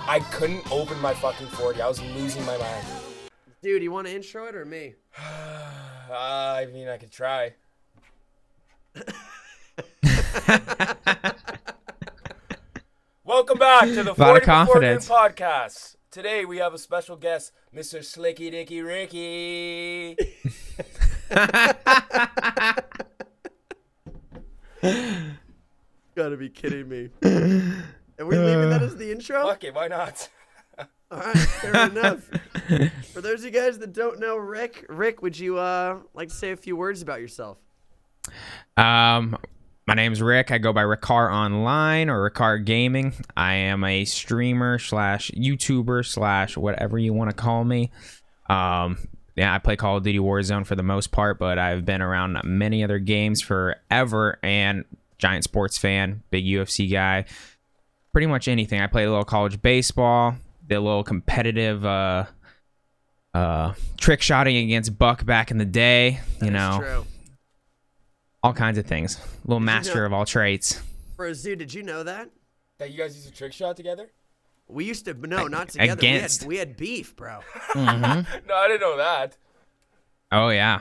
I couldn't open my fucking 40. I was losing my mind. Dude, you want to intro it or me? I mean, I could try. Welcome back to the 40 Before Noon podcast. Today we have a special guest, Mr. Slicky Dicky Ricky. Gotta be kidding me. Are we leaving that as the intro? Fuck it, why not? Alright, fair enough. For those of you guys that don't know Rick, would you like to say a few words about yourself? My name's Rick. I go by Rikar online or Rikar Gaming. I am a streamer slash YouTuber slash whatever you want to call me. Yeah, I play Call of Duty Warzone for the most part, but I've been around many other games forever and giant sports fan, big UFC guy. Pretty much anything. I played a little college baseball, did a little competitive trick shotting against Buck back in the day. That is true. All kinds of things. Little master of all trades. Bro, Zoo, did you know that? That you guys used to trick shot together? We used to, no, not together. Against. We had beef, bro. Mm-hmm. No, I didn't know that. Oh, yeah.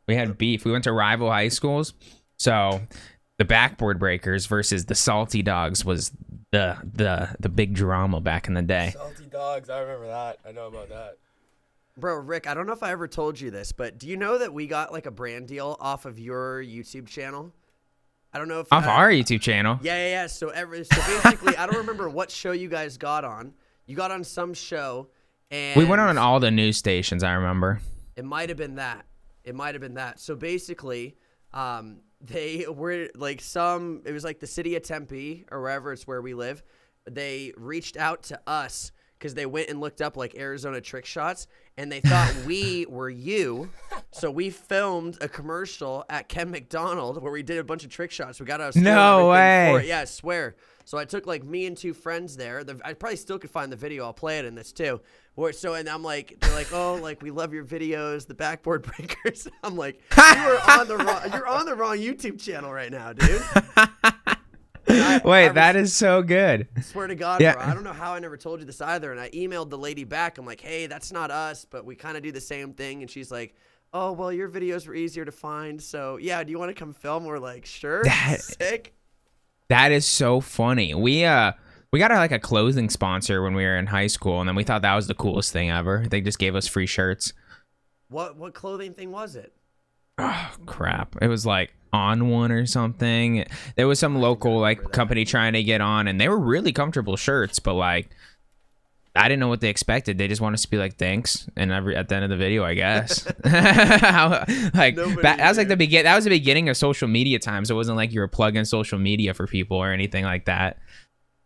We had beef. We went to rival high schools. So the backboard breakers versus the salty dogs was the big drama back in the day. Salty dogs, I remember that. I know about that. Bro, Rick, I don't know if I ever told you this, but do you know that we got like a brand deal off of your YouTube channel? I don't know if Off our YouTube channel. Yeah. So basically, I don't remember what show you guys got on. You got on some show, and We went on all the news stations, I remember. It might have been that. So basically, they were like it was like the city of Tempe or wherever it's where we live. They reached out to us because they went and looked up like Arizona trick shots, and they thought we were you. So we filmed a commercial at Ken McDonald where we did a bunch of trick shots. We got our No way. for it. Yeah, I swear. So I took like me and two friends there. I probably still could find the video. I'll play it in this too. And I'm like, they're like, oh, like we love your videos, the backboard breakers. I'm like, you're on the wrong YouTube channel right now, dude. That is so good. Swear to God, Yeah. bro. I don't know how I never told you this either. And I emailed the lady back. I'm like, hey, that's not us, but we kind of do the same thing. And she's like, oh, well, your videos were easier to find. So, yeah, do you want to come film? We're like, sure. Sick. That is so funny. We got like a clothing sponsor when we were in high school, and then we thought that was the coolest thing ever. They just gave us free shirts. What clothing thing was it? Oh, crap. It was like On One or something. There was some local like company trying to get on, and they were really comfortable shirts, but like I didn't know what they expected. They just want us to be like, thanks, and at the end of the video, I guess. Like that was like that was the beginning of social media times. It wasn't like you were plugging social media for people or anything like that.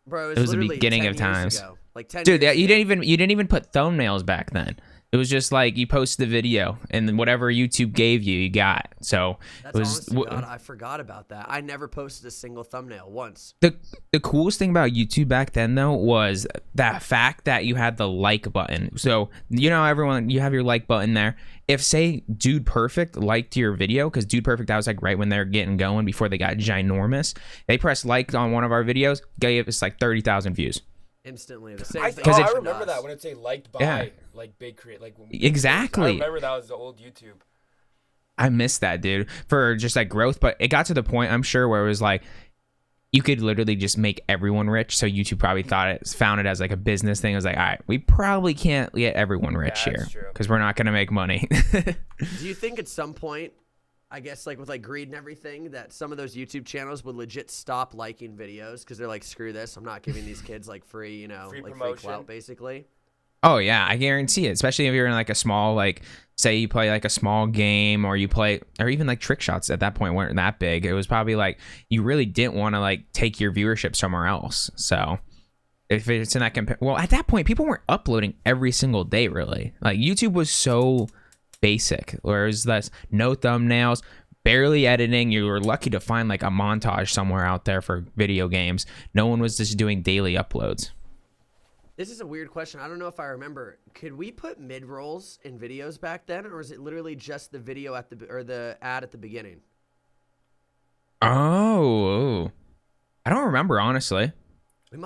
Bro, it was the beginning of times. Like 10 Dude, years you ago. didn't even put thumbnails back then. It was just like you post the video and then whatever YouTube gave you, you got. So That's it was. honestly, God, I forgot about that. I never posted a single thumbnail once. The coolest thing about YouTube back then though was that fact that you had the like button. So you know everyone, you have your like button there. If say Dude Perfect liked your video, because Dude Perfect, that was like right when they're getting going before they got ginormous. They pressed like on one of our videos, gave us like 30,000 views. Instantly, the same I thing. remember that when it say liked by like big create like when exactly. I remember that was the old YouTube. I missed that, dude, for just like growth. But it got to the point, I'm sure, where it was like you could literally just make everyone rich. So YouTube probably found it as like a business thing. It was like, all right, we probably can't get everyone rich here because we're not gonna make money. Do you think at some point, I guess like with like greed and everything, that some of those YouTube channels would legit stop liking videos because they're like, screw this, I'm not giving these kids like free, free clout basically? Oh yeah, I guarantee it. Especially if you're in like a small, like say you play like a small game or you play, or even like trick shots at that point weren't that big. It was probably like you really didn't want to like take your viewership somewhere else. So if it's in that well, at that point people weren't uploading every single day really. Like YouTube was so basic, whereas that's no thumbnails, barely editing. You were lucky to find like a montage somewhere out there for video games. No one was just doing daily uploads. This is a weird question. I don't know if I remember. Could we put mid-rolls in videos back then, or was it literally just the video or the ad at the beginning? Oh, I don't remember honestly.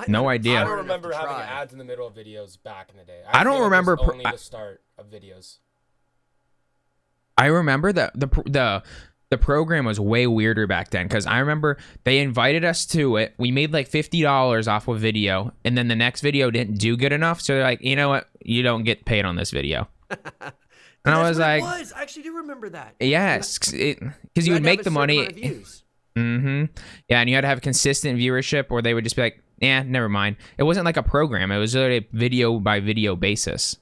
No idea. I don't remember having ads in the middle of videos back in the day. I don't remember only the start of videos. I remember that the program was way weirder back then, because I remember they invited us to it. We made like $50 off a video, and then the next video didn't do good enough, so they're like, you know what, you don't get paid on this video. And I was like, I actually do remember that. Yes, because you would make the money. Yeah, and you had to have consistent viewership, or they would just be like, never mind. It wasn't like a program. It was a video by video basis.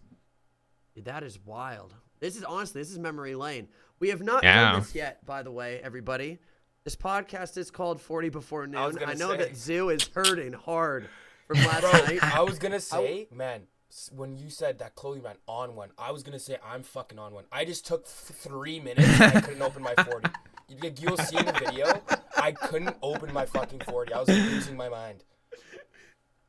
Dude, that is wild. This is memory lane. We have not done this yet, by the way, everybody. This podcast is called 40 Before Noon. I know that Zoo is hurting hard from last night. I was going to say, man, when you said that Chloe ran on one, I was going to say I'm fucking on one. I just took 3 minutes and I couldn't open my 40. You'll see in the video, I couldn't open my fucking 40. I was losing my mind.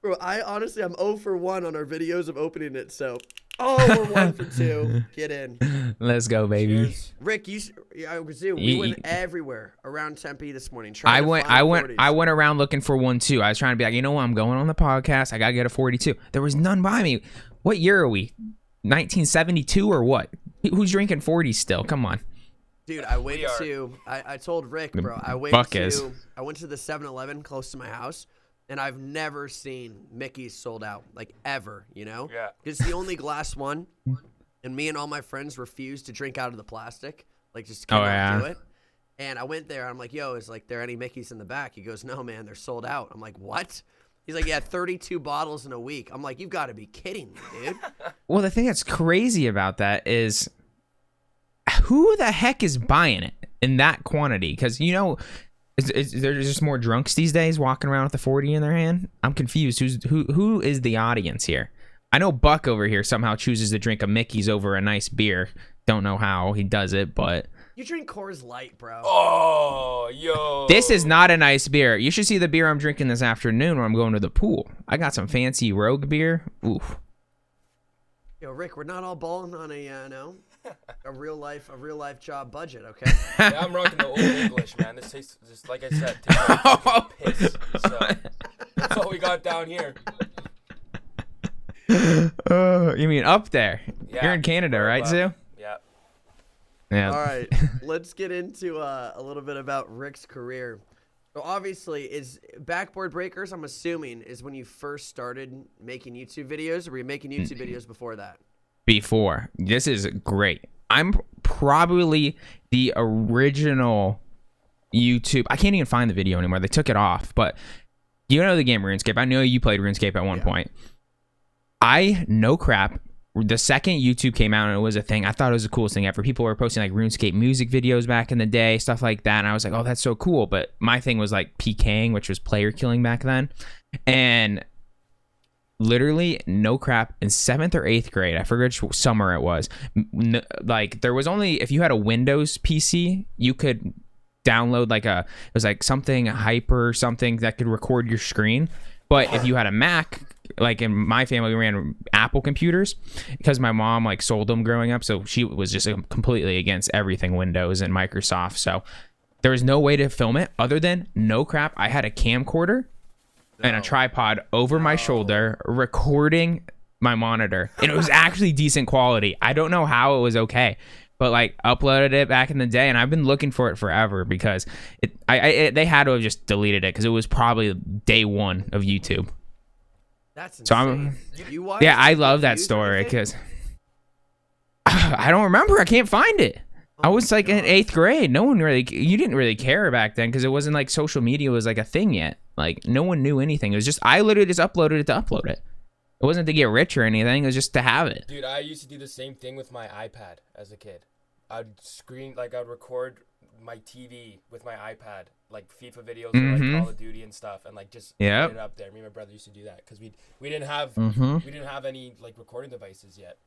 Bro, I'm 0 for 1 on our videos of opening it, so... Oh, we're 1 for 2. Get in. Let's go, baby. Cheers. Rick, we went everywhere around Tempe this morning. I went around looking for one too. I was trying to be like, you know what? I'm going on the podcast. I gotta get a 42. There was none by me. What year are we? 1972 or what? Who's drinking 40s still? Come on. Dude, I told Rick, bro. I went to the 7-Eleven close to my house. And I've never seen Mickey's sold out, like, ever, you know? Yeah. It's the only glass one, and me and all my friends refused to drink out of the plastic. Like, just couldn't do it. And I went there, and I'm like, yo, is there any Mickey's in the back? He goes, no, man, they're sold out. I'm like, what? He's like, yeah, 32 bottles in a week. I'm like, you've got to be kidding me, dude. Well, the thing that's crazy about that is who the heck is buying it in that quantity? Because, you know... Is there just more drunks these days walking around with the 40 in their hand? I'm confused. Who is the audience here? I know Buck over here somehow chooses to drink a Mickey's over a nice beer. Don't know how he does it, but... You drink Coors Light, bro. Oh, yo. This is not a nice beer. You should see the beer I'm drinking this afternoon when I'm going to the pool. I got some fancy Rogue beer. Oof. Yo, Rick, we're not all balling on a real life job budget, okay? Yeah, I'm rocking the old English, man. This tastes just like I said, tastes like piss. So that's all we got down here. You mean up there? Yeah, you're in Canada, right, Zoo? Yeah. All right, let's get into a little bit about Rick's career. So obviously, is Backboard Breakers, I'm assuming, is when you first started making YouTube videos, or were you making YouTube videos before that? Before. This is great. I'm probably the original YouTube. I can't even find the video anymore. They took it off, but you know the game RuneScape. I know you played RuneScape at one point. No crap. The second YouTube came out and it was a thing, I thought it was the coolest thing ever. People were posting like RuneScape music videos back in the day, stuff like that. And I was like, oh, that's so cool. But my thing was like PKing, which was player killing back then. And literally, no crap, in 7th or 8th grade, I forget which summer it was, like there was only, if you had a Windows PC, you could download it was like something hyper or something that could record your screen. But if you had a Mac, like in my family, we ran Apple computers because my mom like sold them growing up. So she was just completely against everything Windows and Microsoft. So there was no way to film it other than, no crap, I had a camcorder and a tripod over my shoulder recording my monitor. And it was actually decent quality. I don't know how it was okay, but like uploaded it back in the day, and I've been looking for it forever because they had to have just deleted it because it was probably day one of YouTube. That's insane. So I love that story because I don't remember. I can't find it. I was like in 8th grade. You didn't really care back then because it wasn't like social media was like a thing yet. Like no one knew anything. It was just, I literally just uploaded it to upload it. It wasn't to get rich or anything. It was just to have it. Dude, I used to do the same thing with my iPad as a kid. I'd record my TV with my iPad, like FIFA videos or like Call of Duty and stuff, and like just put it up there. Me and my brother used to do that because we didn't have any like recording devices yet.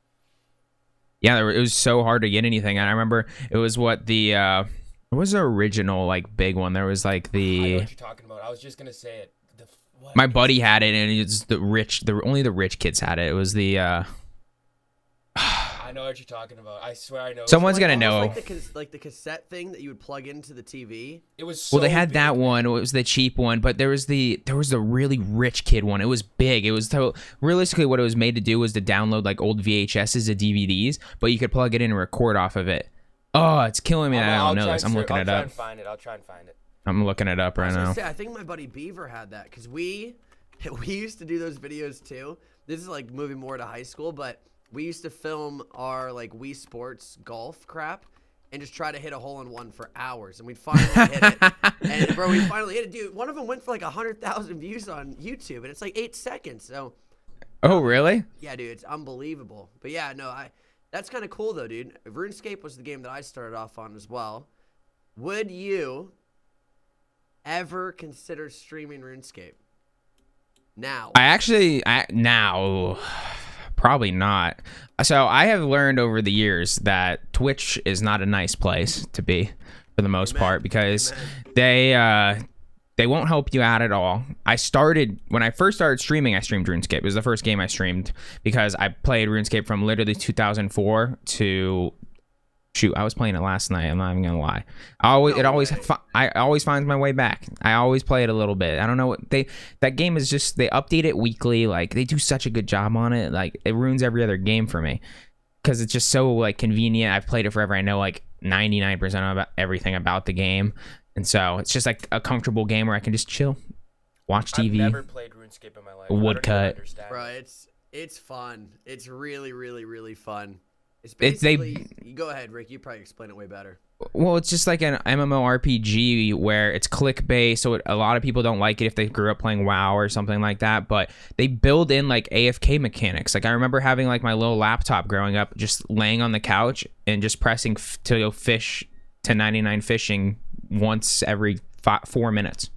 Yeah, it was so hard to get anything. And I remember it was what the original like big one. There was like the. I know what you're talking about. I was just gonna say it. My buddy had it, and it's only the rich kids had it. It was the. I I know what you're talking about. I swear I know. Someone's gonna know. Like the cassette thing that you would plug into the TV. It was so well, they had big, that man. one. It was the cheap one, but there was the really rich kid one. It was big. It was realistically what it was made to do was to download like old VHSs to DVDs, but you could plug it in and record off of it. Oh, it's killing me that I don't know this. I'm looking it up. I'll try and find it. I'm looking it up right now. I think my buddy Beaver had that because we used to do those videos too. This is like moving more to high school, but we used to film our like Wii Sports golf crap and just try to hit a hole in one for hours, and we'd finally hit it. And bro, we finally hit it, dude. One of them went for like 100,000 views on YouTube, and it's like 8 seconds. So, oh really? yeah, dude, it's unbelievable. But yeah, no, that's kind of cool though, dude. RuneScape was the game that I started off on as well. Would you ever consider streaming RuneScape? Now. Now, probably not. So I have learned over the years that Twitch is not a nice place to be for the most part because they won't help you out at all. When I first started streaming, I streamed RuneScape. It was the first game I streamed because I played RuneScape from literally 2004 to shoot. I was playing it last night. I'm not even gonna lie. I always find my way back. I always play it a little bit. I don't know what that game is just. They update it weekly. Like they do such a good job on it. Like it ruins every other game for me because it's just so like convenient. I've played it forever. I know like 99% of everything about the game. And so it's just like a comfortable game where I can just chill, watch TV. I've never played RuneScape in my life. Woodcut. Bro, it's fun. It's really, really, really fun. It's basically, you go ahead, Rick. You probably explain it way better. Well, it's just like an MMORPG where it's click-based, so a lot of people don't like it if they grew up playing WoW or something like that, but they build in like AFK mechanics. Like I remember having like my little laptop growing up, just laying on the couch and just pressing to go fish to 99 fishing once every 4 minutes.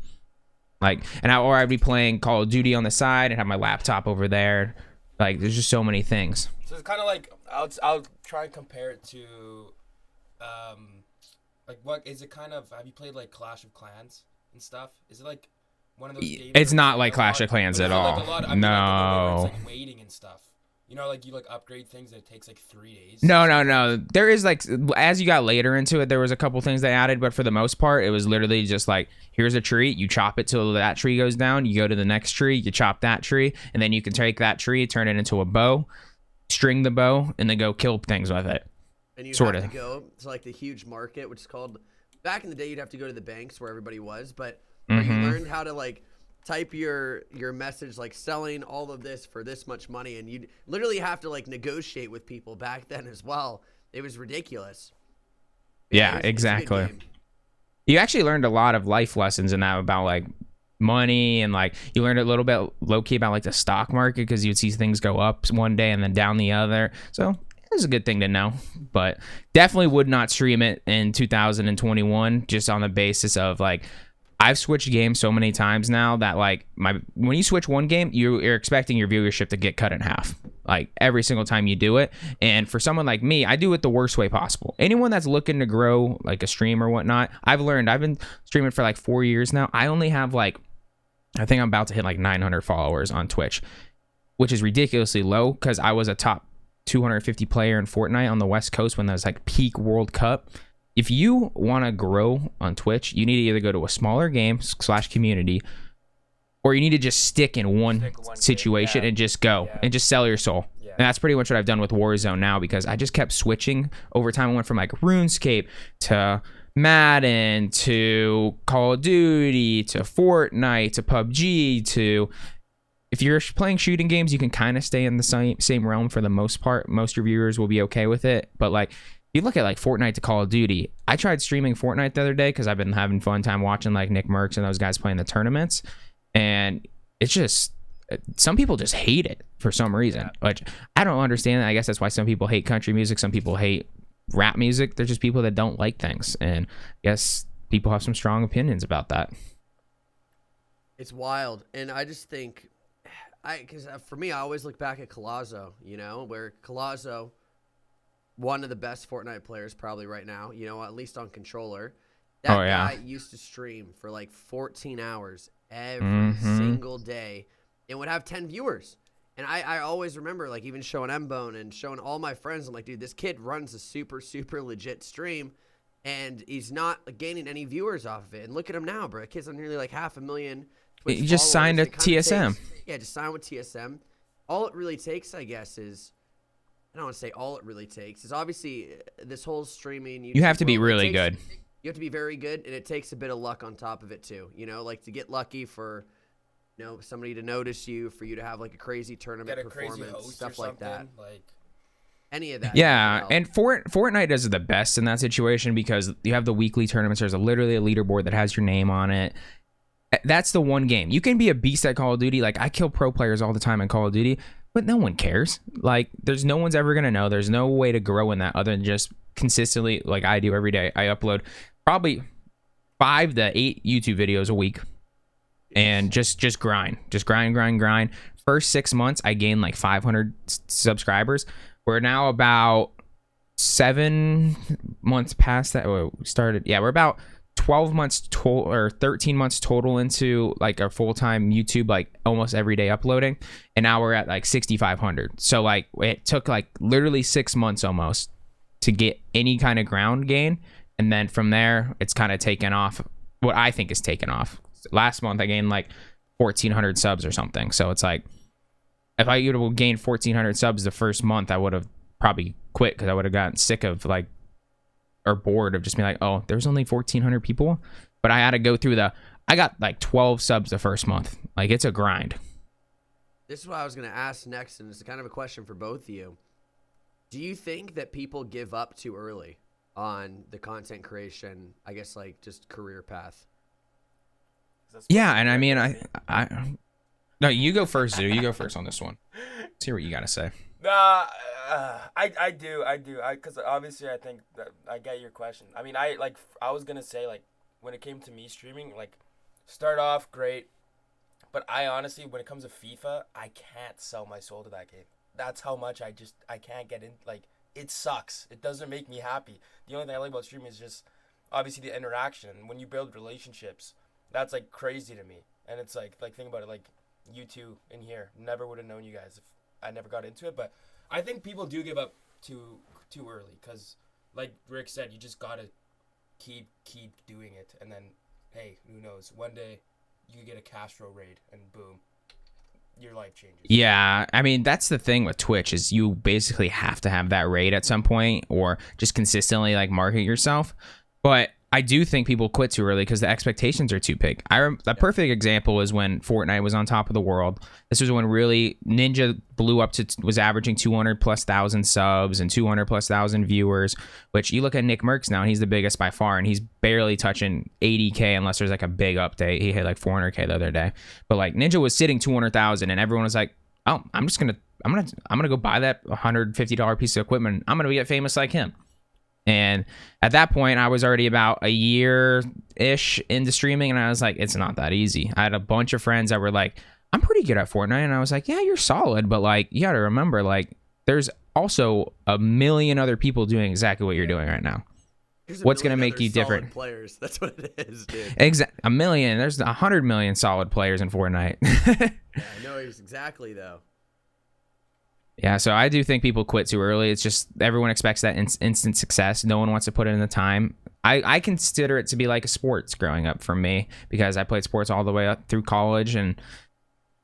Or I'd be playing Call of Duty on the side and have my laptop over there. Like there's just so many things. So it's kind of like I'll try and compare it to, like what is it kind of? Have you played like Clash of Clans and stuff? Is it like one of those games? It's not like Clash of Clans at all. No. It's like waiting and stuff. You know, like you like upgrade things and it takes like 3 days. No. There is like, as you got later into it, there was a couple things they added, but for the most part, it was literally just like, here's a tree, you chop it till that tree goes down, you go to the next tree, you chop that tree, and then you can take that tree, turn it into a bow, string the bow, and then go kill things with it. And you have to go to like the huge market, which is called, back in the day, you'd have to go to the banks where everybody was, but you learned how to like type your message like selling all of this for this much money, and you'd literally have to like negotiate with people back then as well. It was ridiculous. Yeah, exactly. You actually learned a lot of life lessons in that about like money, and like you learned a little bit low-key about like the stock market because you'd see things go up one day and then down the other. So it was a good thing to know, but definitely would not stream it in 2021 just on the basis of like, I've switched games so many times now that like when you switch one game, you're expecting your viewership to get cut in half, like every single time you do it. And for someone like me, I do it the worst way possible. Anyone that's looking to grow like a stream or whatnot, I've been streaming for like 4 years now. I only have like, I think I'm about to hit like 900 followers on Twitch, which is ridiculously low because I was a top 250 player in Fortnite on the West Coast when there was like peak World Cup. If you want to grow on Twitch, you need to either go to a smaller game / community, or you need to just stick in one situation and just go and just sell your soul. Yeah. And that's pretty much what I've done with Warzone now because I just kept switching over time. I went from like RuneScape to Madden to Call of Duty to Fortnite to PUBG to... If you're playing shooting games, you can kind of stay in the same realm for the most part. Most reviewers will be okay with it. But like, you look at like Fortnite to Call of Duty. I tried streaming Fortnite the other day because I've been having fun time watching like Nick Merckx and those guys playing the tournaments. And it's just, some people just hate it for some reason, which I don't understand. I guess that's why some people hate country music. Some people hate rap music. They're just people that don't like things. And I guess people have some strong opinions about that. It's wild. And I just think, because for me, I always look back at Collazo, you know, where Collazo, one of the best Fortnite players probably right now, you know, at least on controller. That guy used to stream for like 14 hours every single day and would have 10 viewers. And I always remember, like, even showing M-Bone and showing all my friends, I'm like, dude, this kid runs a super, super legit stream, and he's not gaining any viewers off of it. And look at him now, bro. The kid's on nearly like 500,000 Twitch He just signed a TSM. Just signed with TSM. All it really takes, I guess, is, I don't want to say all it really takes, is obviously this whole streaming. You have to be really good. You have to be very good, and it takes a bit of luck on top of it, too. You know, like to get lucky for, you know, somebody to notice you, for you to have like a crazy tournament performance, stuff like that. Like any of that. Yeah, and Fortnite does the best in that situation because you have the weekly tournaments. There's literally a leaderboard that has your name on it. That's the one game. You can be a beast at Call of Duty. Like, I kill pro players all the time in Call of Duty, but no one cares. Like, there's no one's ever going to know. There's no way to grow in that other than just consistently, like I do every day. I upload probably 5 to 8 YouTube videos a week. And just grind. Just grind. First 6 months, I gained like 500 subscribers. We're now about 7 months past that. We started. Yeah, we're about 12 months total, or 13 months total into like a full-time YouTube, like almost every day uploading. And now we're at like 6,500. So like it took like literally 6 months almost to get any kind of ground gain. And then from there, it's kind of taken off. What I think is taken off. Last month I gained like 1,400 subs or something. So it's like, if I would have gained 1,400 subs the first month, I would have probably quit because I would have gotten sick of like, or bored of just being like, oh, there's only 1,400 people. But I had to go through I got like 12 subs the first month. Like, it's a grind. This is what I was going to ask next, and it's kind of a question for both of you. Do you think that people give up too early on the content creation, I guess, like just career path? Yeah, and I mean, I no, you go first, Zoo. You go first on this one. Let's hear what you got to say. I do, because obviously I think that I get your question. I mean, I was gonna say, like, when it came to me streaming, like, start off great, but I honestly, when it comes to FIFA, I can't sell my soul to that game. That's how much I can't get in. Like, it sucks. It doesn't make me happy. The only thing I like about streaming is just obviously the interaction. When you build relationships, that's like crazy to me. And it's like think about it, like you two in here, never would have known you guys if I never got into it. But I think people do give up too early because, like Rick said, you just gotta keep doing it, and then hey, who knows? One day you could get a Castro raid, and boom, your life changes. Yeah, I mean, that's the thing with Twitch is you basically have to have that raid at some point, or just consistently like market yourself. But I do think people quit too early because the expectations are too big. The perfect example is when Fortnite was on top of the world. This was when really Ninja blew up was averaging 200,000+ subs and 200,000+ viewers, which you look at Nick Merckx now, and he's the biggest by far, and he's barely touching 80K unless there's like a big update. He hit like 400K the other day. But like Ninja was sitting 200,000, and everyone was like, oh, I'm gonna go buy that $150 piece of equipment. I'm gonna get famous like him. And at that point, I was already about a year-ish into streaming, and I was like, it's not that easy. I had a bunch of friends that were like, I'm pretty good at Fortnite, and I was like, yeah, you're solid, but like, you gotta remember, like, there's also a million other people doing exactly what you're doing right now. What's gonna make you different? Players. That's what it is, dude. A million. There's 100 million solid players in Fortnite. Yeah, I know exactly though. Yeah, so I do think people quit too early. It's just everyone expects that instant success. No one wants to put in the time. I consider it to be like a sports growing up for me because I played sports all the way up through college, and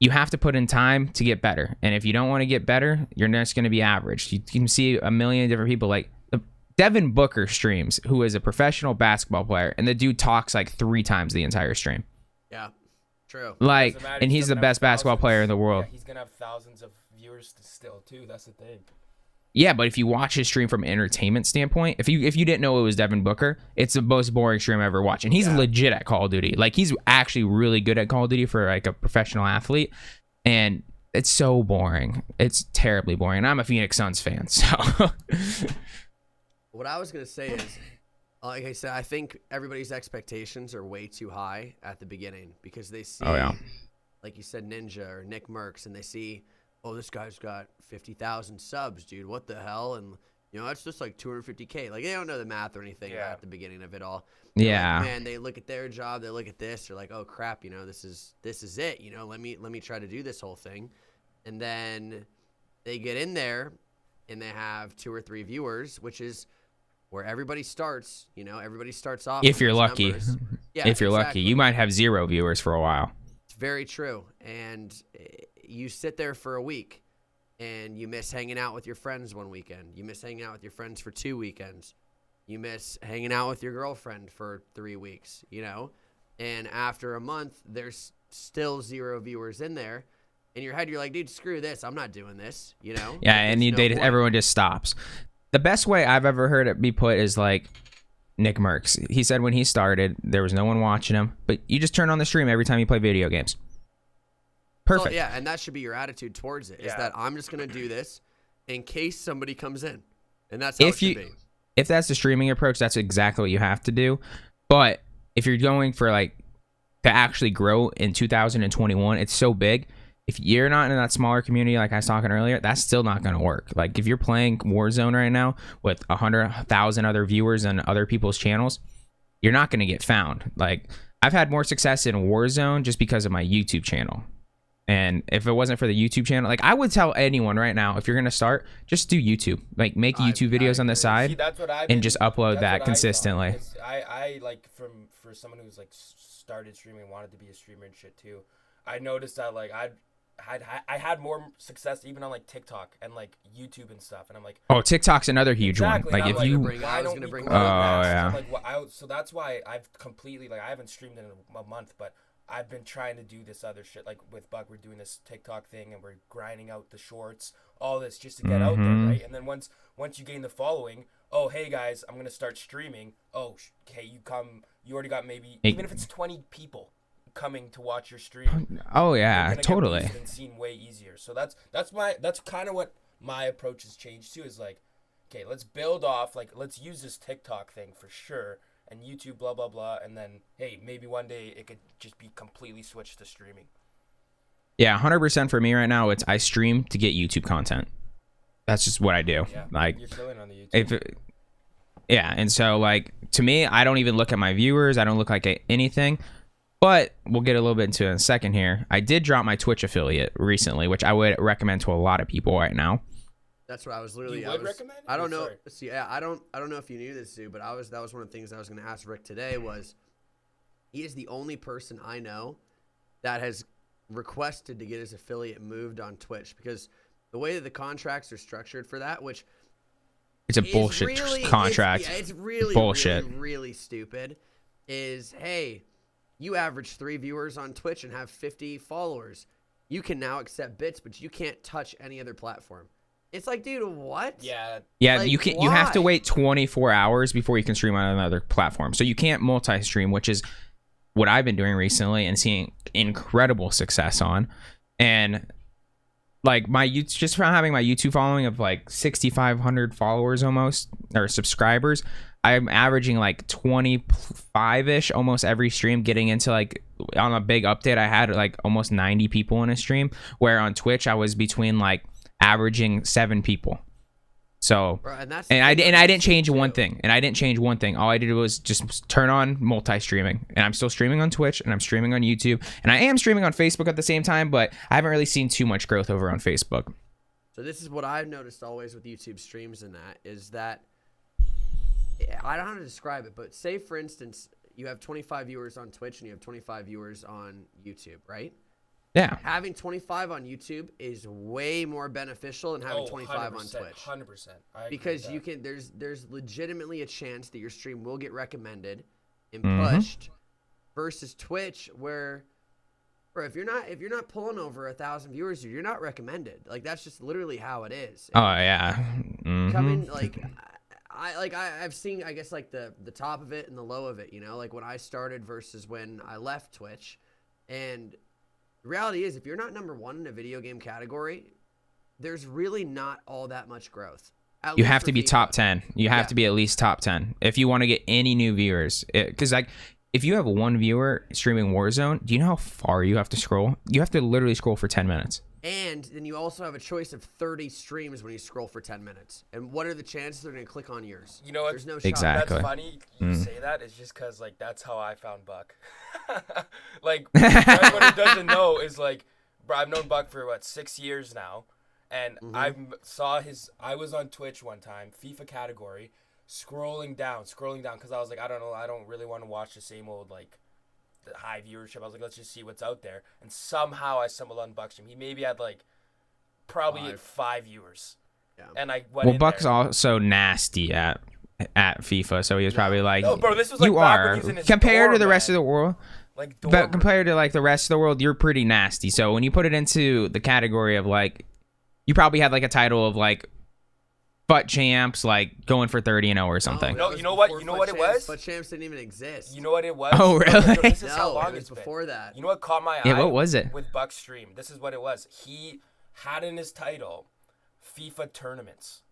you have to put in time to get better. And if you don't want to get better, you're just going to be average. You can see a million different people like Devin Booker streams, who is a professional basketball player, and the dude talks like 3 times the entire stream. Yeah, true. Like, and he's the best basketball player in the world. Yeah, he's going to have thousands of viewers still too. That's the thing. Yeah, but if you watch his stream from an entertainment standpoint, if you didn't know it was Devin Booker, it's the most boring stream I've ever watched. And he's legit at Call of Duty. Like, he's actually really good at Call of Duty for like a professional athlete. And it's so boring. It's terribly boring. And I'm a Phoenix Suns fan, so. What I was gonna say is, like I said, I think everybody's expectations are way too high at the beginning because they see, like you said, Ninja or Nick Merckx, and they see, oh, this guy's got 50,000 subs, dude. What the hell? And, you know, that's just like 250K. Like, they don't know the math or anything at the beginning of it all. Yeah. Like, man, they look at their job. They look at this. They're like, oh, crap, you know, this is it. You know, let me try to do this whole thing. and then they get in there and they have 2 or 3 viewers, which is where everybody starts. Everybody starts off. If you're lucky. Yeah, if you're lucky, you might have 0 viewers for a while. It's very true. And you sit there for a week and you miss hanging out with your friends one weekend. You miss hanging out with your friends for 2 weekends. You miss hanging out with your girlfriend for 3 weeks, And after a month, there's still 0 viewers in there. In your head, you're like, dude, screw this. I'm not doing this, Yeah, and everyone just stops. The best way I've ever heard it be put is like Nick Merckx. He said when he started, there was no one watching him, but you just turn on the stream every time you play video games. Perfect. So, yeah, and that should be your attitude towards it, is that I'm just going to do this in case somebody comes in. And that's how it should be. If that's the streaming approach, that's exactly what you have to do. But if you're going for to actually grow in 2021, it's so big. If you're not in that smaller community like I was talking earlier, that's still not going to work. Like if you're playing Warzone right now with 100,000 other viewers on other people's channels, you're not going to get found. Like I've had more success in Warzone just because of my YouTube channel. And if it wasn't for the YouTube channel, I would tell anyone right now, if you're going to start, just do YouTube. Make YouTube videos on the side. See, that's what and just upload that consistently. I for someone who's started streaming, wanted to be a streamer and shit too. I noticed that I had more success even on TikTok and YouTube and stuff, and I'm like, oh, TikTok's another huge one. I was gonna bring yeah. So that's why I've completely I haven't streamed in a month, but I've been trying to do this other shit. With Buck, we're doing this TikTok thing and we're grinding out the shorts, all this just to get out there, right? And then once you gain the following, oh hey guys, I'm gonna start streaming. Oh, okay, you already got maybe even if it's 20 people coming to watch your stream. Oh yeah, totally. And seen way easier. So that's kind of what my approach has changed too. Is okay, let's build off. Let's use this TikTok thing for sure, and YouTube, blah blah blah, and then hey, maybe one day it could just be completely switched to streaming. Yeah, 100% for me right now. I stream to get YouTube content. That's just what I do. Yeah, you're killing on the YouTube. Yeah, and so to me, I don't even look at my viewers. I don't look like anything. But we'll get a little bit into it in a second here. I did drop my Twitch affiliate recently, which I would recommend to a lot of people right now. That's what I was literally. Recommend? I don't know. See, yeah, I don't know if you knew this, dude, but that was one of the things I was going to ask Rick today. Was he is the only person I know that has requested to get his affiliate moved on Twitch, because the way that the contracts are structured for that, which it's a bullshit contract. It's really bullshit. Really stupid. Is hey. You average 3 viewers on Twitch and have 50 followers. You can now accept bits, but you can't touch any other platform. It's dude, what? Yeah. Yeah, you can. Why? You have to wait 24 hours before you can stream on another platform. So you can't multi-stream, which is what I've been doing recently and seeing incredible success on. And just from having my YouTube following of 6,500 followers almost, or subscribers, I'm averaging 25-ish almost every stream, getting into on a big update I had almost 90 people in a stream, where on Twitch I was between averaging 7 people. So bro, I didn't change one thing. All I did was just turn on multi-streaming, and I'm still streaming on Twitch and I'm streaming on YouTube, and I am streaming on Facebook at the same time, but I haven't really seen too much growth over on Facebook. So this is what I've noticed always with YouTube streams, and that is that I don't know how to describe it, but say for instance you have 25 viewers on Twitch and you have 25 viewers on YouTube, right? Yeah. Having 25 on YouTube is way more beneficial than having 25 on Twitch. 100%. Because you can there's legitimately a chance that your stream will get recommended and pushed, versus Twitch, where bro, if you're not pulling over 1,000 viewers, you're not recommended. That's just literally how it is. Oh yeah. Coming I've seen, I guess, the top of it and the low of it, when I started versus when I left Twitch. And the reality is, if you're not number 1 in a video game category, there's really not all that much growth. You have to be top 10. You have to be at least top 10 if you want to get any new viewers. Because if you have 1 viewer streaming Warzone, do you know how far you have to scroll? You have to literally scroll for 10 minutes. And then you also have a choice of 30 streams when you scroll for 10 minutes. And what are the chances they're going to click on yours? You know what? There's no shot. Exactly. That's funny you say that. It's just because, that's how I found Buck. Everyone who doesn't know is, bro, I've known Buck for what 6 years now, and I was on Twitch one time, FIFA category, scrolling down, because I was like, I don't know, I don't really want to watch the same old like the high viewership. I was like, let's just see what's out there, and somehow I stumbled on Buck's stream. He maybe had like probably 5 viewers. Yeah. And I went Buck's also nasty at FIFA, so he was probably like, no, bro, this was like you are compared to the rest of the world. But compared to like the rest of the world, you're pretty nasty. So when you put it into the category of like, you probably had like a title of like butt champs, like going for 30-0 or something. No, you know what it was? Butt champs didn't even exist. You know what it was? Oh, really? This is how long it's before that. You know what caught my eye? Yeah, what was it? With Buck's stream. This is what it was. He had in his title FIFA Tournaments.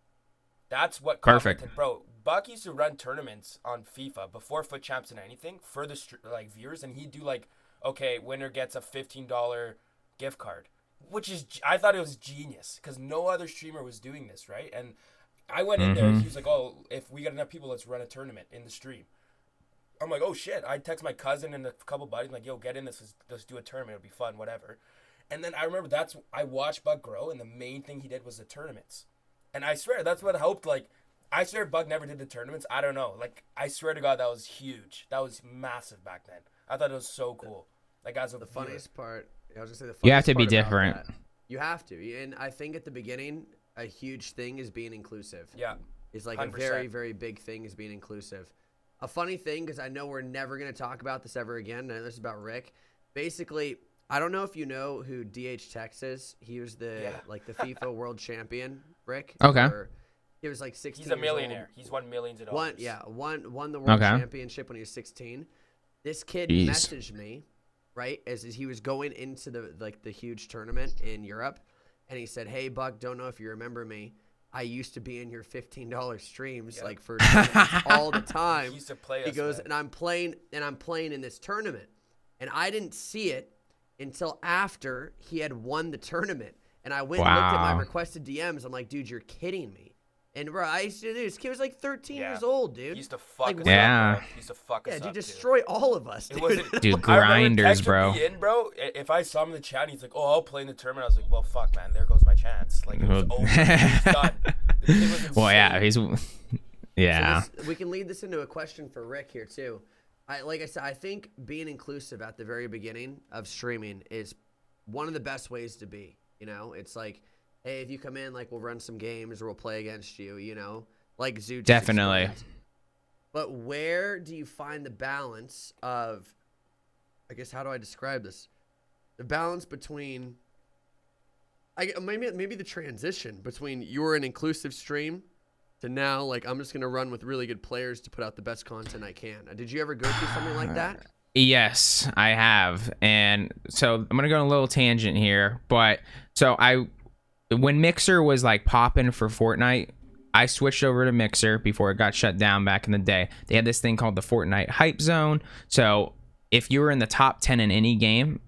That's what perfect, bro. Buck used to run tournaments on FIFA before Foot Champs and anything for the like viewers, and he'd do like, okay, winner gets a $15 gift card, which is I thought it was genius because no other streamer was doing this, right? And I went in there. He was like, oh, if we got enough people, let's run a tournament in the stream. I'm like, oh shit! I text my cousin and a couple buddies, like, yo, get in this. Let's do a tournament. It'll be fun, whatever. And then I remember I watched Buck grow, and the main thing he did was the tournaments. And I swear, that's what helped, like, I swear Buck never did the tournaments. I don't know. Like, I swear to God, that was huge. That was massive back then. I thought it was so cool. Like, as a funniest part, I was going to say the funniest you have to be part different. You have to. And I think at the beginning, a huge thing is being inclusive. Yeah. It's like 100%. A very, very big thing is being inclusive. A funny thing, because I know we're never going to talk about this ever again, and this is about Rick. Basically, I don't know if you know who DH Tex is. He was the FIFA world champion, Rick. Okay. He was like 16 He's a millionaire. He's won millions of dollars. Won the world championship when he was 16. This kid messaged me, right, as he was going into the huge tournament in Europe, and he said, "Hey Buck, don't know if you remember me. I used to be in your $15 streams like for all the time." He used to play He goes, and I'm playing in this tournament, and I didn't see it until after he had won the tournament. And I went and looked at my requested DMs. I'm like, dude, you're kidding me. And bro, I used to do this. Kid was like 13 years old, dude. He used to fuck us up. He used to fuck us up. Yeah, dude, destroy all of us, dude. Dude, grinders, bro. Bro. If I saw him in the chat, he's like, oh, I'll play in the tournament. I was like, well, fuck, man. There goes my chance. Like, it was over. It was done. The kid was insane. Well, yeah. So we can lead this into a question for Rick here, too. Like I said, I think being inclusive at the very beginning of streaming is one of the best ways to be. You know, it's like, hey, if you come in, like, we'll run some games or we'll play against you, you know, like Zoo. Definitely. Explained. But where do you find the balance of, I guess, how do I describe this? The balance between, maybe the transition between you're an inclusive stream to now, like, I'm just going to run with really good players to put out the best content I can. Did you ever go through something like that? Yes, I have. And so I'm going to go on a little tangent here. But so when Mixer was like popping for Fortnite, I switched over to Mixer before it got shut down back in the day. They had this thing called the Fortnite Hype Zone. So if you were in the top 10 in any game,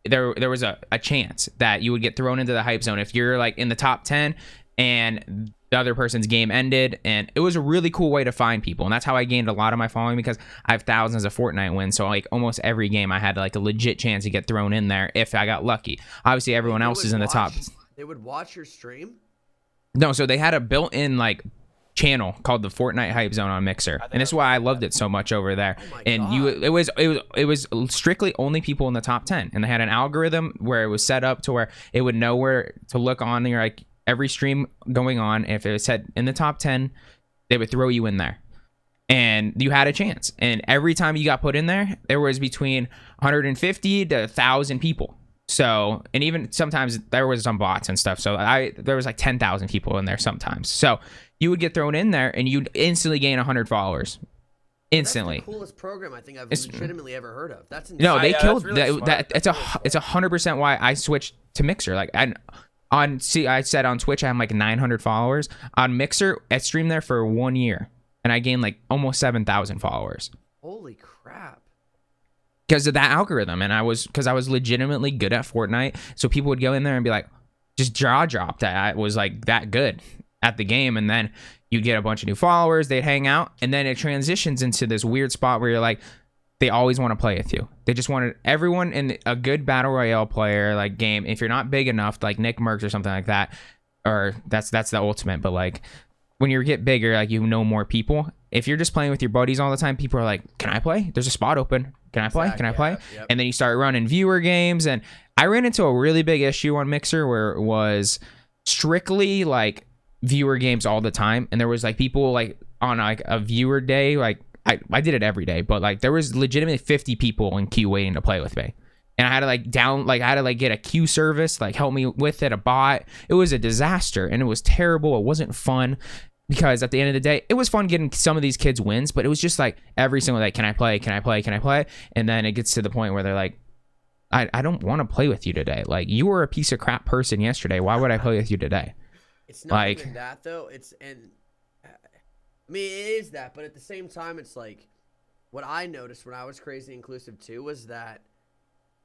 there was a chance that you would get thrown into the Hype Zone if you're like in the top 10 and the other person's game ended. And it was a really cool way to find people, and that's how I gained a lot of my following, because I have thousands of Fortnite wins. So like almost every game I had like a legit chance to get thrown in there if I got lucky. Obviously everyone else is in the top. They would watch your stream? No, so they had a built-in like channel called the Fortnite Hype Zone on Mixer, and that's why I loved it so much over there. Oh and it was strictly only people in the top 10, and they had an algorithm where it was set up to where it would know where to look on your like every stream going on. If it said in the top 10, they would throw you in there, and you had a chance. And every time you got put in there, there was between 150 to 1,000 people. So, and even sometimes there was some bots and stuff. So there was like 10,000 people in there sometimes. So you would get thrown in there and you'd instantly gain 100 followers. Instantly. That's the coolest program I think I've legitimately ever heard of. That's insane. No, they killed really that. It's 100% why I switched to Mixer. Like, and I said on Twitch I have like 900 followers. On Mixer, I streamed there for 1 year and I gained like almost 7,000 followers. Holy crap. Because of that algorithm, and I was legitimately good at Fortnite, so people would go in there and be like, just jaw drop that I was like that good at the game, and then you'd get a bunch of new followers, they'd hang out, and then it transitions into this weird spot where you're like, they always want to play with you. They just wanted everyone in a good battle royale player like game. If you're not big enough, like Nick Merckx or something like that, or that's the ultimate. But like when you get bigger, like you know more people. If you're just playing with your buddies all the time, people are like, "Can I play? There's a spot open. Can I play? Can I play?" Yep. And then you start running viewer games. And I ran into a really big issue on Mixer where it was strictly like viewer games all the time, and there was like people like on like a viewer day, like I did it every day, but like there was legitimately 50 people in queue waiting to play with me. And I had to like get a queue service, like help me with it, a bot. It was a disaster and it was terrible. It wasn't fun because at the end of the day, it was fun getting some of these kids wins, but it was just like every single day, can I play? Can I play? Can I play? And then it gets to the point where they're like, I don't want to play with you today. Like you were a piece of crap person yesterday. Why would I play with you today? It's not like, even that though. I mean, it is that, but at the same time, it's like what I noticed when I was crazy inclusive too was that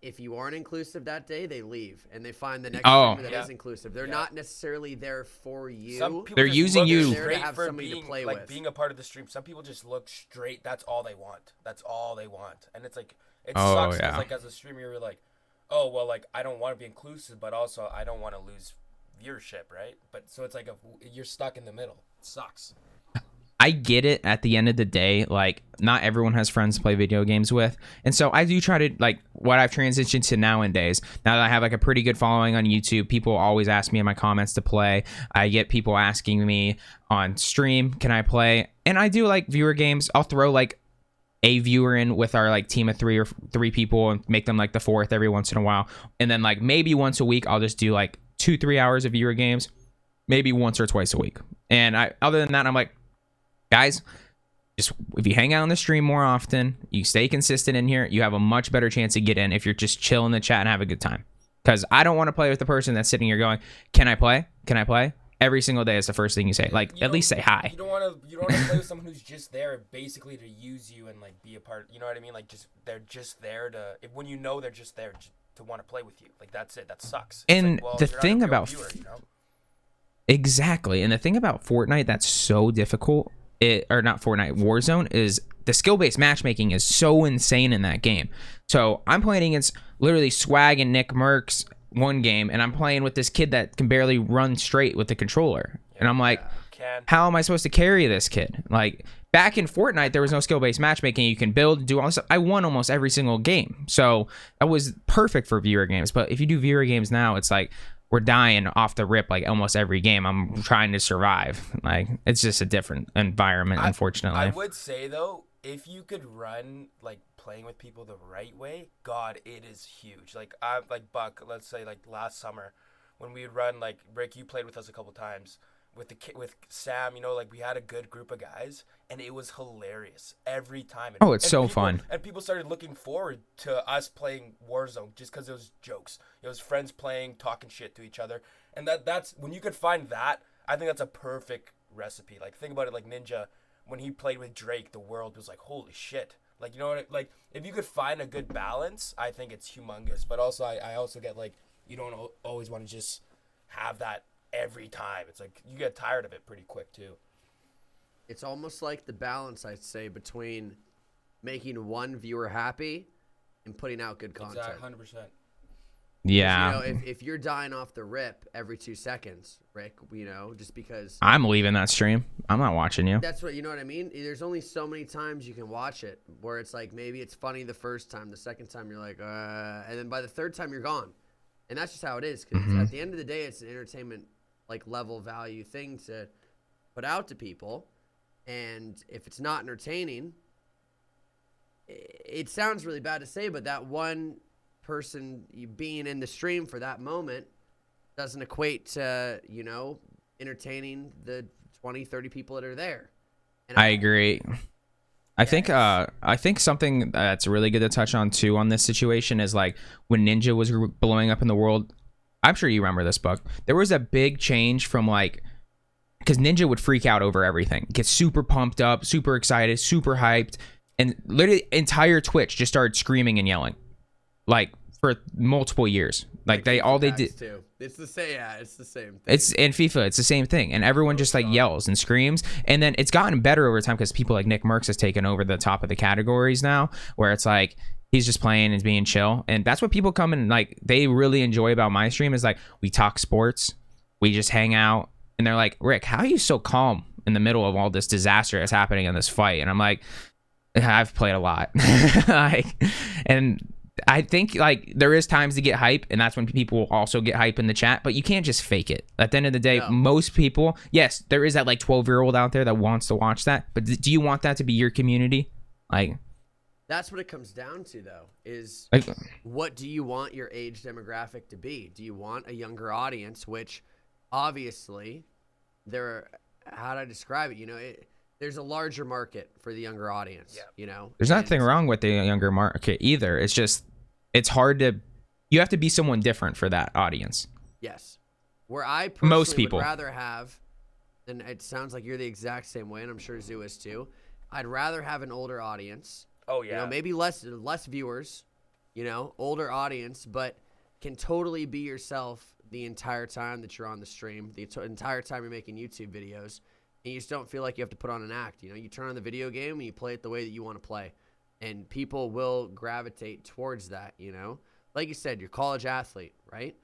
if you aren't inclusive that day, they leave and they find the next streamer that is inclusive. They're not necessarily there for you. They're using you there to have somebody to play with. Being a part of the stream. Some people just look straight. That's all they want. That's all they want. And it's like it sucks because like as a streamer, you're like, oh well, like I don't want to be inclusive, but also I don't want to lose viewership, right? But so it's like you're stuck in the middle. It sucks. I get it at the end of the day, like not everyone has friends to play video games with. And so I do try to like what I've transitioned to nowadays. Now that I have like a pretty good following on YouTube, people always ask me in my comments to play. I get people asking me on stream, can I play? And I do like viewer games. I'll throw like a viewer in with our like team of three people and make them like the fourth every once in a while. And then like maybe once a week, I'll just do like 2-3 hours of viewer games, maybe once or twice a week. And other than that, I'm like, guys, just if you hang out on the stream more often, you stay consistent in here, you have a much better chance to get in if you're just chill in the chat and have a good time. Because I don't want to play with the person that's sitting here going, can I play? Can I play? Every single day is the first thing you say. Like, at least say hi. You don't want to play with someone who's just there basically to use you and like be a part. You know what I mean? Like they're just there to when you know they're just there to want to play with you. Like that's it. That sucks. And like, well, the thing about viewer, you know? Exactly. And the thing about Fortnite that's so difficult, Warzone, is the skill-based matchmaking is so insane in that game. So I'm playing against literally Swag and Nick Merckx one game, and I'm playing with this kid that can barely run straight with the controller. And I'm like, how am I supposed to carry this kid? Like, back in Fortnite, there was no skill-based matchmaking. You can build, do all this stuff. I won almost every single game. So that was perfect for viewer games. But if you do viewer games now, it's like, we're dying off the rip like almost every game. I'm trying to survive. Like it's just a different environment, unfortunately. I would say though, if you could run like playing with people the right way, God, it is huge. Like Buck, let's say like last summer when we would run, like Rick, you played with us a couple times with Sam, you know, like we had a good group of guys and it was hilarious every time. It's so fun. And people started looking forward to us playing Warzone just because it was jokes. It was friends playing, talking shit to each other. And that's when you could find that, I think that's a perfect recipe. Like think about it, like Ninja, when he played with Drake, the world was like, holy shit. Like, you know what, like if you could find a good balance, I think it's humongous. But also I also get like, you don't always want to just have that every time. It's like you get tired of it pretty quick too. It's almost like the balance, I'd say, between making one viewer happy and putting out good content. Exactly, 100%. Yeah. You know, if you're dying off the rip every 2 seconds, Rick, you know, just because I'm leaving that stream. I'm not watching you. That's what, you know what I mean? There's only so many times you can watch it where it's like maybe it's funny the first time, the second time you're like, and then by the third time you're gone. And that's just how it is. Because at the end of the day, it's an entertainment like level value thing to put out to people. And if it's not entertaining, it sounds really bad to say, but that one person being in the stream for that moment doesn't equate to, you know, entertaining the 20, 30 people that are there. And I agree. I think something that's really good to touch on too on this situation is like when Ninja was blowing up in the world. I'm sure you remember this, Buck. There was a big change from like, because Ninja would freak out over everything, get super pumped up, super excited, super hyped, and literally entire Twitch just started screaming and yelling, like for multiple years. Like they did. Too. It's the same. Yeah, it's the same thing. It's in FIFA. It's the same thing, and everyone just like yells and screams. And then it's gotten better over time because people like Nick Merckx has taken over the top of the categories now, where it's like he's just playing and being chill, and that's what people come and like they really enjoy about my stream is like we talk sports, we just hang out, and they're like, Rick, how are you so calm in the middle of all this disaster that's happening in this fight? And I'm like, I've played a lot, like, and I think like there is times to get hype, and that's when people also get hype in the chat, but you can't just fake it. At the end of the day, most people, yes, there is that like 12-year-old out there that wants to watch that, but do you want that to be your community? Like, that's what it comes down to, though, is like, what do you want your age demographic to be? Do you want a younger audience, which obviously how do I describe it? You know, there's a larger market for the younger audience, you know? There's nothing wrong with the younger market either. It's just, it's hard to, you have to be someone different for that audience. Yes. Where I personally Most people would rather have, and it sounds like you're the exact same way, and I'm sure Zoo is too, I'd rather have an older audience. Oh, yeah. You know, maybe less viewers, you know, older audience, but can totally be yourself the entire time that you're on the stream, the entire time you're making YouTube videos. And you just don't feel like you have to put on an act. You know, you turn on the video game and you play it the way that you want to play. And people will gravitate towards that, you know? Like you said, you're a college athlete, right?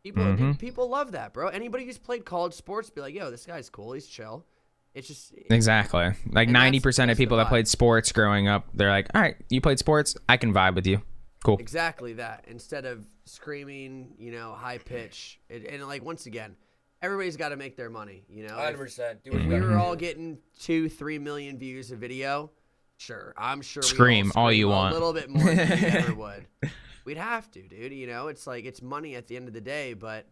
People love that, bro. Anybody who's played college sports be like, yo, this guy's cool. He's chill. It's just... Exactly. Like 90% of people that played sports growing up, they're like, all right, you played sports? I can vibe with you. Cool. Exactly that. Instead of screaming, you know, high pitch. And like, once again... Everybody's got to make their money, you know. 100%. If we were all getting 2-3 million views a video, sure, I'm sure scream all you want, a little bit more than we ever would. We'd have to, dude. You know, it's like it's money at the end of the day. But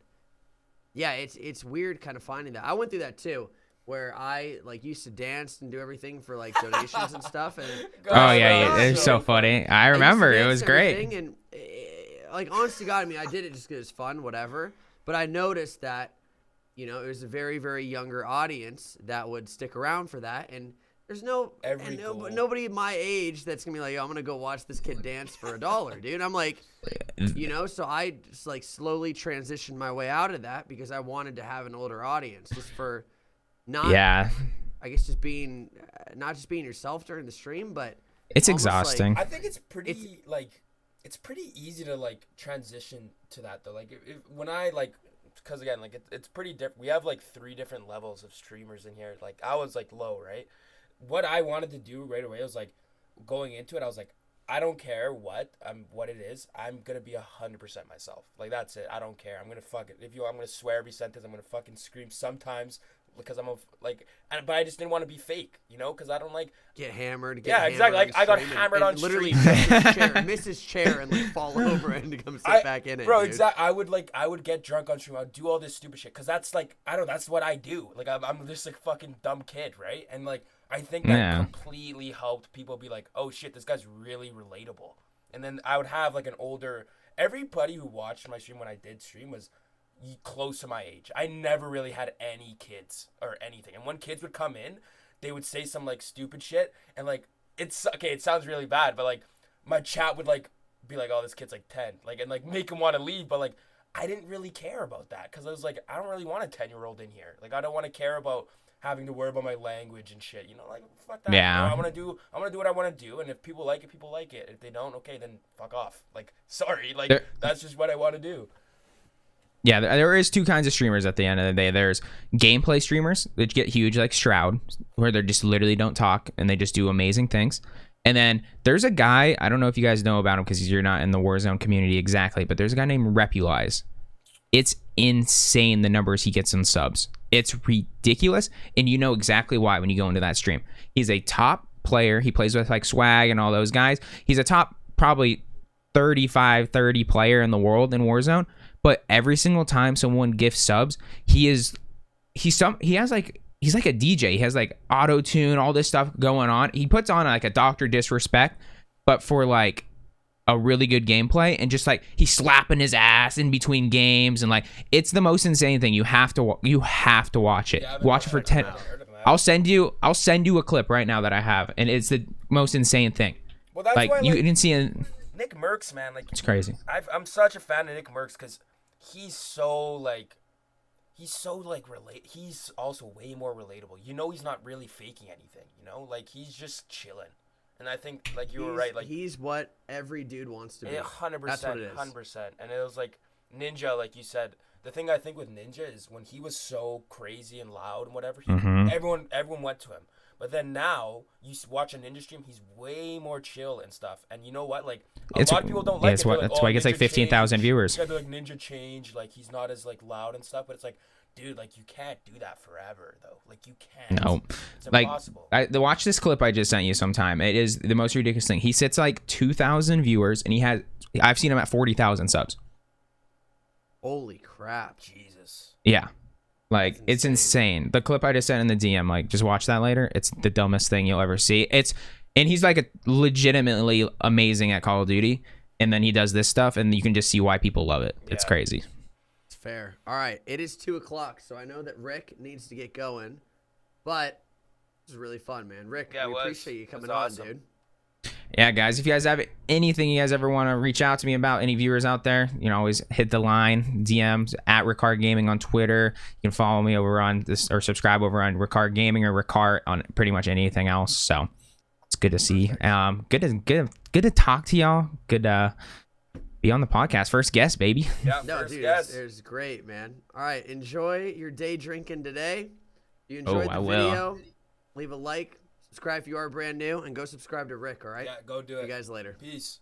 yeah, it's weird kind of finding that. I went through that too, where I like used to dance and do everything for like donations and stuff. And it's so funny. I remember it was great. And like, honest to God, I mean, I did it just because it's fun, whatever. But I noticed that. You know, it was a very, very younger audience that would stick around for that. And there's nobody my age that's going to be like, yo, I'm going to go watch this kid dance for $1, dude. I'm like, you know, so I just like slowly transitioned my way out of that because I wanted to have an older audience just for I guess just being, not just being yourself during the stream, but it's exhausting. I think it's pretty, it's pretty easy to like transition to that though. Like when I like, because again, like it's pretty different. We have like 3 different levels of streamers in here. Like I was like low, right? What I wanted to do right away was like going into it. I was like, I don't care what it is. I'm gonna be 100% myself. Like that's it. I don't care. I'm gonna fuck it. I'm gonna swear every sentence. I'm gonna fucking scream sometimes because but I just didn't want to be fake, you know, because I don't like get hammered. Exactly. Like I got hammered on literally stream. miss his chair and like fall over and come sit back in it. Bro, exactly. I would get drunk on stream. I'd do all this stupid shit because that's like that's what I do. Like I'm just like fucking dumb kid, right? And like I think that completely helped people be like, oh shit, this guy's really relatable. And then I would have like everybody who watched my stream when I did stream was close to my age. I never really had any kids or anything. And when kids would come in, they would say some like stupid shit and like it sounds really bad, but like my chat would like be like, oh, this kid's like 10, like, and like make him want to leave, but like I didn't really care about that because I was like, I don't really want a 10-year-old in here. Like I don't want to care about having to worry about my language and shit, you know, like fuck that. Yeah. You know, I'm gonna do what I want to do, and if people like it, people like it. If they don't, okay, then fuck off. Like sorry, like that's just what I want to do. Yeah, there is 2 kinds of streamers at the end of the day. There's gameplay streamers, which get huge, like Shroud, where they just literally don't talk and they just do amazing things. And then there's a guy, I don't know if you guys know about him because you're not in the Warzone community exactly, but there's a guy named Repulize. It's insane the numbers he gets in subs. It's ridiculous, and you know exactly why when you go into that stream. He's a top player. He plays with like Swag and all those guys. He's a top probably 30 player in the world in Warzone. But every single time someone gifts subs, he's like a DJ. He has like auto tune, all this stuff going on. He puts on like a Dr. Disrespect, but for like a really good gameplay, and just like he's slapping his ass in between games, and like it's the most insane thing. You have to watch it. Watch it for 10. I'll send you a clip right now that I have, and it's the most insane thing. Well, that's like why, you didn't see it. Nick Merckx, man, like it's crazy. I'm such a fan of Nick Merckx because he's so like he's also way more relatable. You know, he's not really faking anything, you know? Like, he's just chilling. And I think, like, you were right. Like, he's what every dude wants to be. 100%. That's what it is. 100%. And it was like Ninja, like you said. The thing I think with Ninja is when he was so crazy and loud and whatever, everyone went to him. But then now, you watch a Ninja stream, he's way more chill and stuff. And you know what? Like, a lot of people don't like it. That's why he gets like 15,000 viewers. Yeah, they're like, Ninja changed. Like, he's not as, like, loud and stuff. But it's like, dude, like, you can't do that forever, though. Like, you can't. No. It's impossible. Watch this clip I just sent you sometime. It is the most ridiculous thing. He sits like 2,000 viewers, and I've seen him at 40,000 subs. Holy crap. Jesus. Yeah. Like, it's insane. The clip I just sent in the DM, like, just watch that later. It's the dumbest thing you'll ever see. And he's like legitimately amazing at Call of Duty. And then he does this stuff, and you can just see why people love it. Yeah. It's crazy. It's fair. All right. It is 2:00, so I know that Rick needs to get going. But this is really fun, man. Rick, we appreciate you coming on, dude. Yeah, guys, if you guys have anything you guys ever want to reach out to me about, any viewers out there, you know, always hit the line, DMs at Rikar Gaming on Twitter. You can follow me over on this, or subscribe over on Rikar Gaming or Rikar on pretty much anything else. So it's good to see. Good to talk to y'all. Good to be on the podcast. First guest, baby. Yeah, no, dude, it's great, man. All right, enjoy your day drinking today. If you enjoyed the video, leave a like. Subscribe if you are brand new, and go subscribe to Rick, all right? Yeah, go do it. See you guys later. Peace.